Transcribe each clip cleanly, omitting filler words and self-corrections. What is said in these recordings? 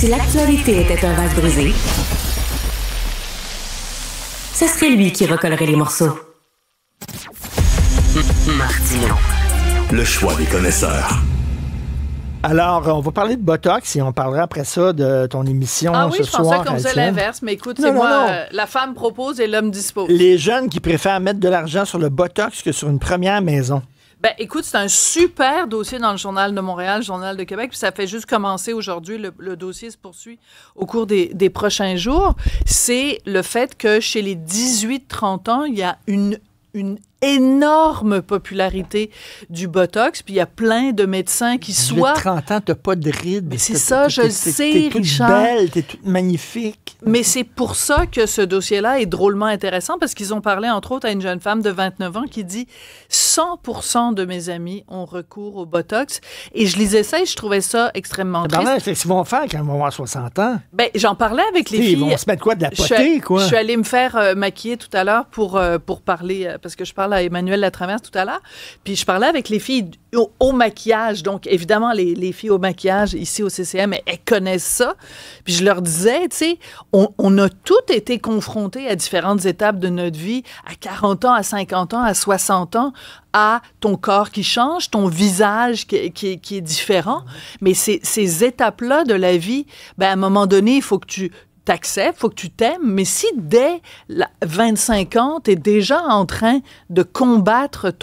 Si l'actualité était un vase brisé, ce serait lui qui recollerait les morceaux. Martino. Le choix des connaisseurs. Alors, on va parler de Botox et on parlera après ça de ton émission ce soir. Ah oui, je pensais qu'on faisait l'inverse, mais écoute, c'est moi, la femme propose et l'homme dispose. Les jeunes qui préfèrent mettre de l'argent sur le Botox que sur une première maison. Ben, écoute, c'est un super dossier dans le Journal de Montréal, le Journal de Québec, puis ça fait juste commencer aujourd'hui. Le dossier se poursuit au cours des prochains jours. C'est le fait que chez les 18-30 ans, il y a une énorme popularité du Botox, puis il y a plein de médecins qui soient... 30 ans, t'as pas de rides. Mais c'est ça, je le sais, Richard. T'es toute belle, t'es toute magnifique. Mais c'est pour ça que ce dossier-là est drôlement intéressant, parce qu'ils ont parlé, entre autres, à une jeune femme de 29 ans qui dit « 100% de mes amis ont recours au Botox ». Et je lisais ça et je trouvais ça extrêmement triste. Qu'est-ce qu'ils vont faire quand ils vont avoir 60 ans? Ben, j'en parlais avec les filles. Ils vont se mettre quoi, de la potée, quoi? Je suis allée me faire maquiller tout à l'heure pour parler, parce que je parle à Emmanuel Latraverse tout à l'heure, puis je parlais avec les filles au maquillage. Donc, évidemment, les filles au maquillage ici au CCM, elles connaissent ça. Puis je leur disais, tu sais, on a toutes été confrontés à différentes étapes de notre vie, à 40 ans, à 50 ans, à 60 ans, à ton corps qui change, ton visage qui est différent. Mais ces étapes-là de la vie, ben, à un moment donné, il faut que tu t'acceptes, faut que tu t'aimes, mais si dès 25 ans, tu es déjà en train de combattre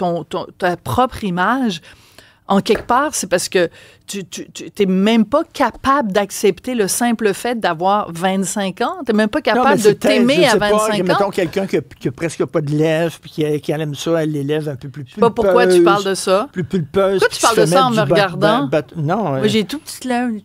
ta propre image, en quelque part, c'est parce que tu n'es même pas capable d'accepter le simple fait d'avoir 25 ans. Tu n'es même pas capable de t'aimer à 25 ans. Mettons quelqu'un qui a presque pas de lèvres puis qui aime ça, les lèvres un peu plus pulpeuses. Pas pourquoi tu parles de ça. Plus pulpeuses. Pourquoi tu parles de ça en me regardant? Non. Moi, j'ai tout petites lèvres.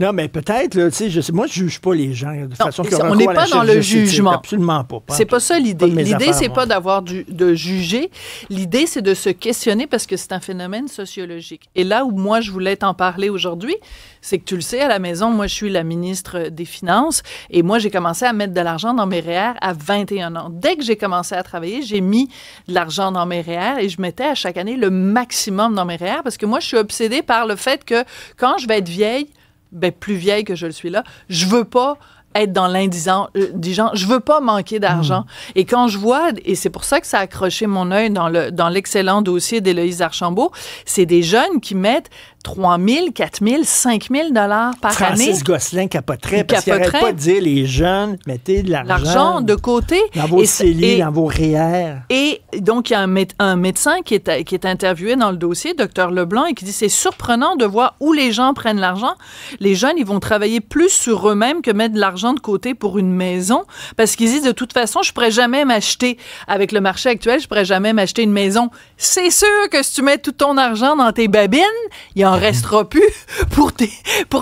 Non, mais peut-être, là, tu sais, je sais, moi, je juge pas les gens de façon qu'on on n'est pas dans le jugement. Absolument pas. C'est pas ça l'idée. L'idée, c'est pas d'avoir de juger. L'idée, c'est de se questionner parce que c'est un phénomène sociologique. Et là où moi, je voulais t'en parler aujourd'hui, c'est que tu le sais, à la maison, moi, je suis la ministre des Finances et moi, j'ai commencé à mettre de l'argent dans mes REER à 21 ans. Dès que j'ai commencé à travailler, j'ai mis de l'argent dans mes REER et je mettais à chaque année le maximum dans mes REER parce que moi, je suis obsédée par le fait que quand je vais être vieille, ben, plus vieille que je le suis là, je veux pas être dans l'indigent, je veux pas manquer d'argent. Et quand je vois, et c'est pour ça que ça a accroché mon œil dans l'excellent dossier d'Éloïse Archambault, c'est des jeunes qui mettent 3 000, 4 000, 5 000 $ par année. Francis Gosselin capoterait parce qu'il n'arrête pas de dire les jeunes, mettez de l'argent de côté. Dans vos CELI, dans vos REER. Et donc, il y a un médecin qui est interviewé dans le dossier, Dr Leblanc, et qui dit, c'est surprenant de voir où les gens prennent l'argent. Les jeunes, ils vont travailler plus sur eux-mêmes que mettre de l'argent de côté pour une maison, parce qu'ils disent, de toute façon, je pourrais jamais m'acheter, avec le marché actuel, je pourrais jamais m'acheter une maison. C'est sûr que si tu mets tout ton argent dans tes babines, il en restera plus pour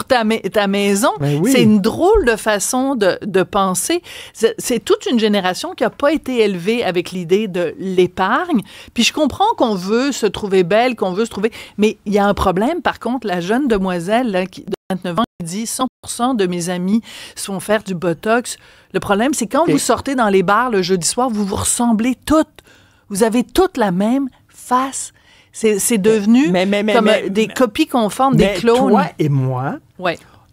ta maison. Oui. C'est une drôle de façon de penser. C'est toute une génération qui n'a pas été élevée avec l'idée de l'épargne. Puis je comprends qu'on veut se trouver belle, qu'on veut se trouver... Mais il y a un problème, par contre, la jeune demoiselle là, de 29 ans qui dit 100% de mes amis se font faire du Botox. Le problème, c'est quand vous sortez dans les bars le jeudi soir, vous vous ressemblez toutes. Vous avez toutes la même face. C'est devenu comme des copies conformes, des clones. Toi et moi,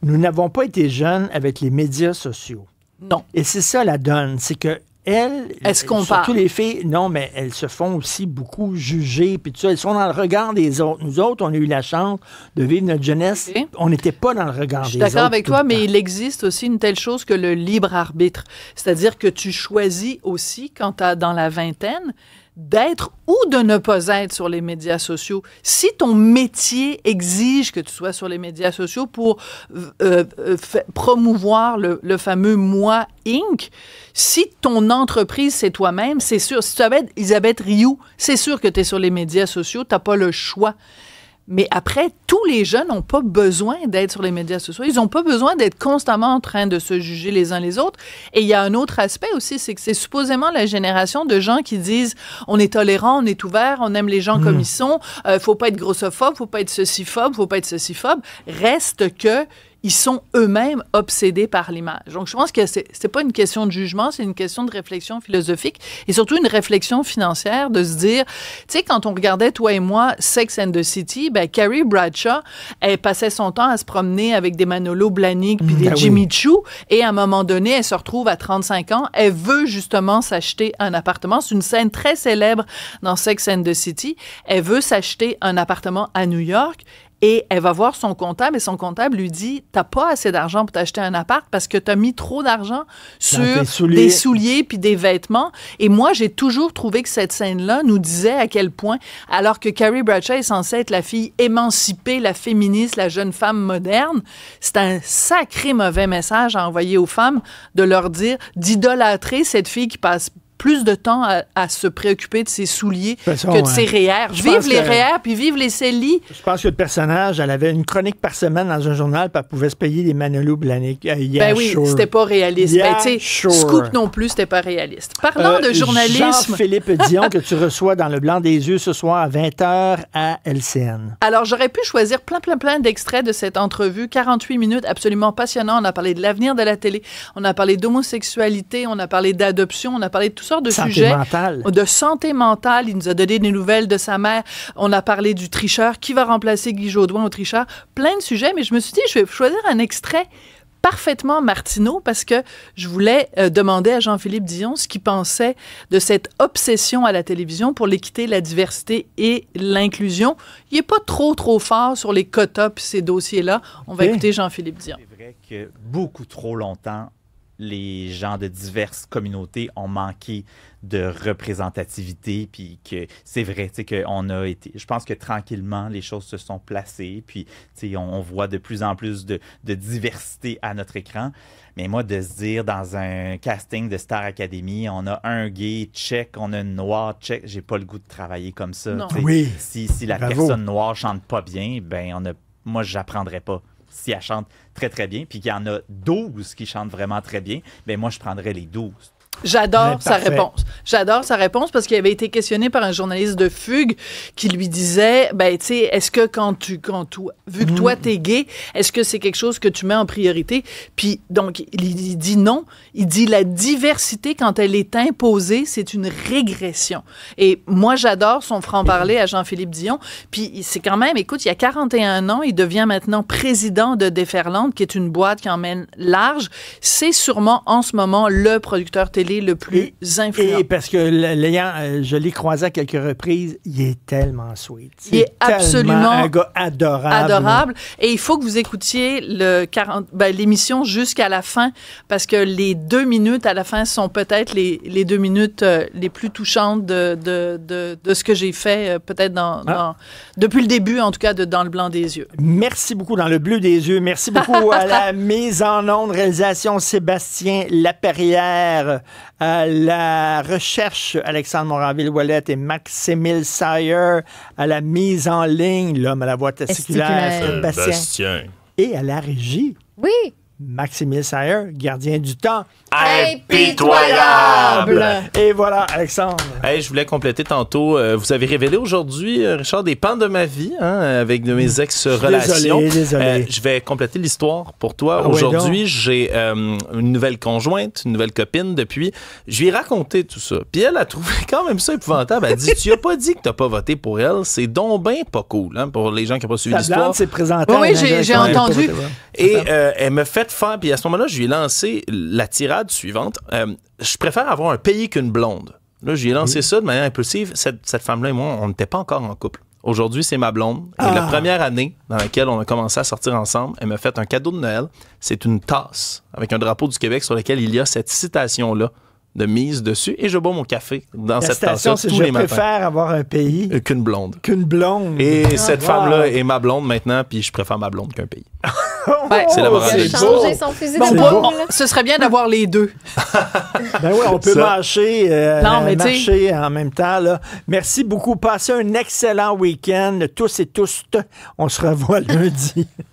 nous n'avons pas été jeunes avec les médias sociaux. Non. Et c'est ça la donne, c'est que est-ce qu'on surtout parle? Les filles, non, mais elles se font aussi beaucoup juger, puis tout ça, elles sont dans le regard des autres. Nous autres, on a eu la chance de vivre notre jeunesse. Okay. On n'était pas dans le regard des autres. Je suis d'accord avec toi, mais il existe aussi une telle chose que le libre arbitre. C'est-à-dire que tu choisis aussi, quand tu es dans la vingtaine, d'être ou de ne pas être sur les médias sociaux. Si ton métier exige que tu sois sur les médias sociaux pour promouvoir le fameux Moi Inc., si ton entreprise, c'est toi-même, c'est sûr. Si tu avais Elisabeth Rioux, c'est sûr que tu es sur les médias sociaux, tu n'as pas le choix. Mais après, tous les jeunes n'ont pas besoin d'être sur les médias sociaux. Ils n'ont pas besoin d'être constamment en train de se juger les uns les autres. Et il y a un autre aspect aussi, c'est que c'est supposément la génération de gens qui disent « on est tolérant, on est ouvert, on aime les gens comme ils sont, faut pas être grossophobe, faut pas être ceci-phobe, faut pas être ceci-phobe ». Reste que ils sont eux-mêmes obsédés par l'image. Donc, je pense que c'est pas une question de jugement, c'est une question de réflexion philosophique et surtout une réflexion financière de se dire, tu sais, quand on regardait, toi et moi, Sex and the City, ben, Carrie Bradshaw, elle passait son temps à se promener avec des Manolo Blahnik puis des Jimmy Choo et à un moment donné, elle se retrouve à 35 ans, elle veut justement s'acheter un appartement. C'est une scène très célèbre dans Sex and the City. Elle veut s'acheter un appartement à New York et elle va voir son comptable et son comptable lui dit « T'as pas assez d'argent pour t'acheter un appart parce que t'as mis trop d'argent sur des souliers puis des vêtements. » Et moi, j'ai toujours trouvé que cette scène-là nous disait à quel point, alors que Carrie Bradshaw est censée être la fille émancipée, la féministe, la jeune femme moderne, c'est un sacré mauvais message à envoyer aux femmes de leur dire, d'idolâtrer cette fille qui passe plus de temps à se préoccuper de ses souliers que de ses REER. Vive les REER, puis vive les CELI. Je pense que le personnage, elle avait une chronique par semaine dans un journal, puis elle pouvait se payer des Manolo Blahnik. Ben oui, c'était pas réaliste. Ben, tu sais, Scoop non plus, c'était pas réaliste. Parlant de journalisme... Jean-Philippe Dion, que tu reçois dans Le Blanc des Yeux ce soir à 20h à LCN. Alors, j'aurais pu choisir plein d'extraits de cette entrevue. 48 minutes absolument passionnant. On a parlé de l'avenir de la télé, on a parlé d'homosexualité, on a parlé d'adoption, on a parlé de tout sortes de sujets. De santé mentale. Il nous a donné des nouvelles de sa mère. On a parlé du tricheur. Qui va remplacer Guy Jodoin au tricheur? Plein de sujets, mais je me suis dit, je vais choisir un extrait parfaitement Martineau parce que je voulais demander à Jean-Philippe Dion ce qu'il pensait de cette obsession à la télévision pour l'équité, la diversité et l'inclusion. Il n'est pas trop fort sur les quotas puis ces dossiers-là. On va écouter Jean-Philippe Dion. C'est vrai que beaucoup trop longtemps, les gens de diverses communautés ont manqué de représentativité, puis que c'est vrai, tu sais, qu'on a été... Je pense que tranquillement, les choses se sont placées, puis, tu sais, on voit de plus en plus de diversité à notre écran. Mais moi, de se dire, dans un casting de Star Academy, on a un gay, check, on a une noire, check, j'ai pas le goût de travailler comme ça. Oui. Si la personne noire chante pas bien, ben moi, j'apprendrais pas. Si elle chante très, très bien, puis qu'il y en a 12 qui chantent vraiment très bien, bien, moi, je prendrais les 12. J'adore sa réponse. J'adore sa réponse parce qu'il avait été questionné par un journaliste de Fugue qui lui disait, ben, tu sais, est-ce que vu que toi, t'es gay, est-ce que c'est quelque chose que tu mets en priorité? Puis, donc, il dit non. Il dit la diversité, quand elle est imposée, c'est une régression. Et moi, j'adore son franc-parler à Jean-Philippe Dion. Puis, c'est quand même, écoute, il y a 41 ans, il devient maintenant président de Déferlante, qui est une boîte qui emmène large. C'est sûrement, en ce moment, le producteur télé le plus influent. Et parce que je l'ai croisé à quelques reprises, il est tellement sweet. Il est absolument un gars adorable. Adorable. Et il faut que vous écoutiez l'émission jusqu'à la fin, parce que les 2 minutes à la fin sont peut-être les 2 minutes les plus touchantes de ce que j'ai fait, peut-être depuis le début, en tout cas, dans Le Blanc des Yeux. Merci beaucoup dans Le Bleu des Yeux. Merci beaucoup à la mise en onde, réalisation Sébastien Laperrière. À la recherche, Alexandre Moranville-Ouellette et Maximile Sayer. À la mise en ligne, l'homme à la voix testiculaire, Sébastien. Et à la régie, Maximile Sayer, gardien du temps. Impitoyable! Et voilà, Alexandre. Hey, je voulais compléter tantôt. Vous avez révélé aujourd'hui, Richard, des pans de ma vie, avec de mes ex-relations. Désolé. Je vais compléter l'histoire pour toi. Aujourd'hui, j'ai une nouvelle conjointe, une nouvelle copine depuis. Je lui ai raconté tout ça. Puis elle a trouvé quand même ça épouvantable. Elle a dit, tu as pas dit que t'as pas voté pour elle. C'est donc ben pas cool, hein, pour les gens qui n'ont pas suivi l'histoire. C'est présenté. Oui, j'ai entendu. Et elle me fait faire, puis à ce moment-là, je lui ai lancé la tirade suivante. Je préfère avoir un pays qu'une blonde. Là, je lui ai lancé ça de manière impulsive. Cette femme-là et moi, on n'était pas encore en couple. Aujourd'hui, c'est ma blonde. Et la première année dans laquelle on a commencé à sortir ensemble, elle m'a fait un cadeau de Noël. C'est une tasse avec un drapeau du Québec sur lequel il y a cette citation-là de mise dessus, et je bois mon café dans cette tasse-là tous les matins. Je préfère avoir un pays qu'une blonde. Et cette femme-là est ma blonde maintenant, puis je préfère ma blonde qu'un pays. C'est la morale de l'histoire. changer son fusil d'épaule. Ce serait bien d'avoir les deux. Ben oui, on peut marcher en même temps. Là. Merci beaucoup. Passez un excellent week-end, tous et tous. On se revoit lundi.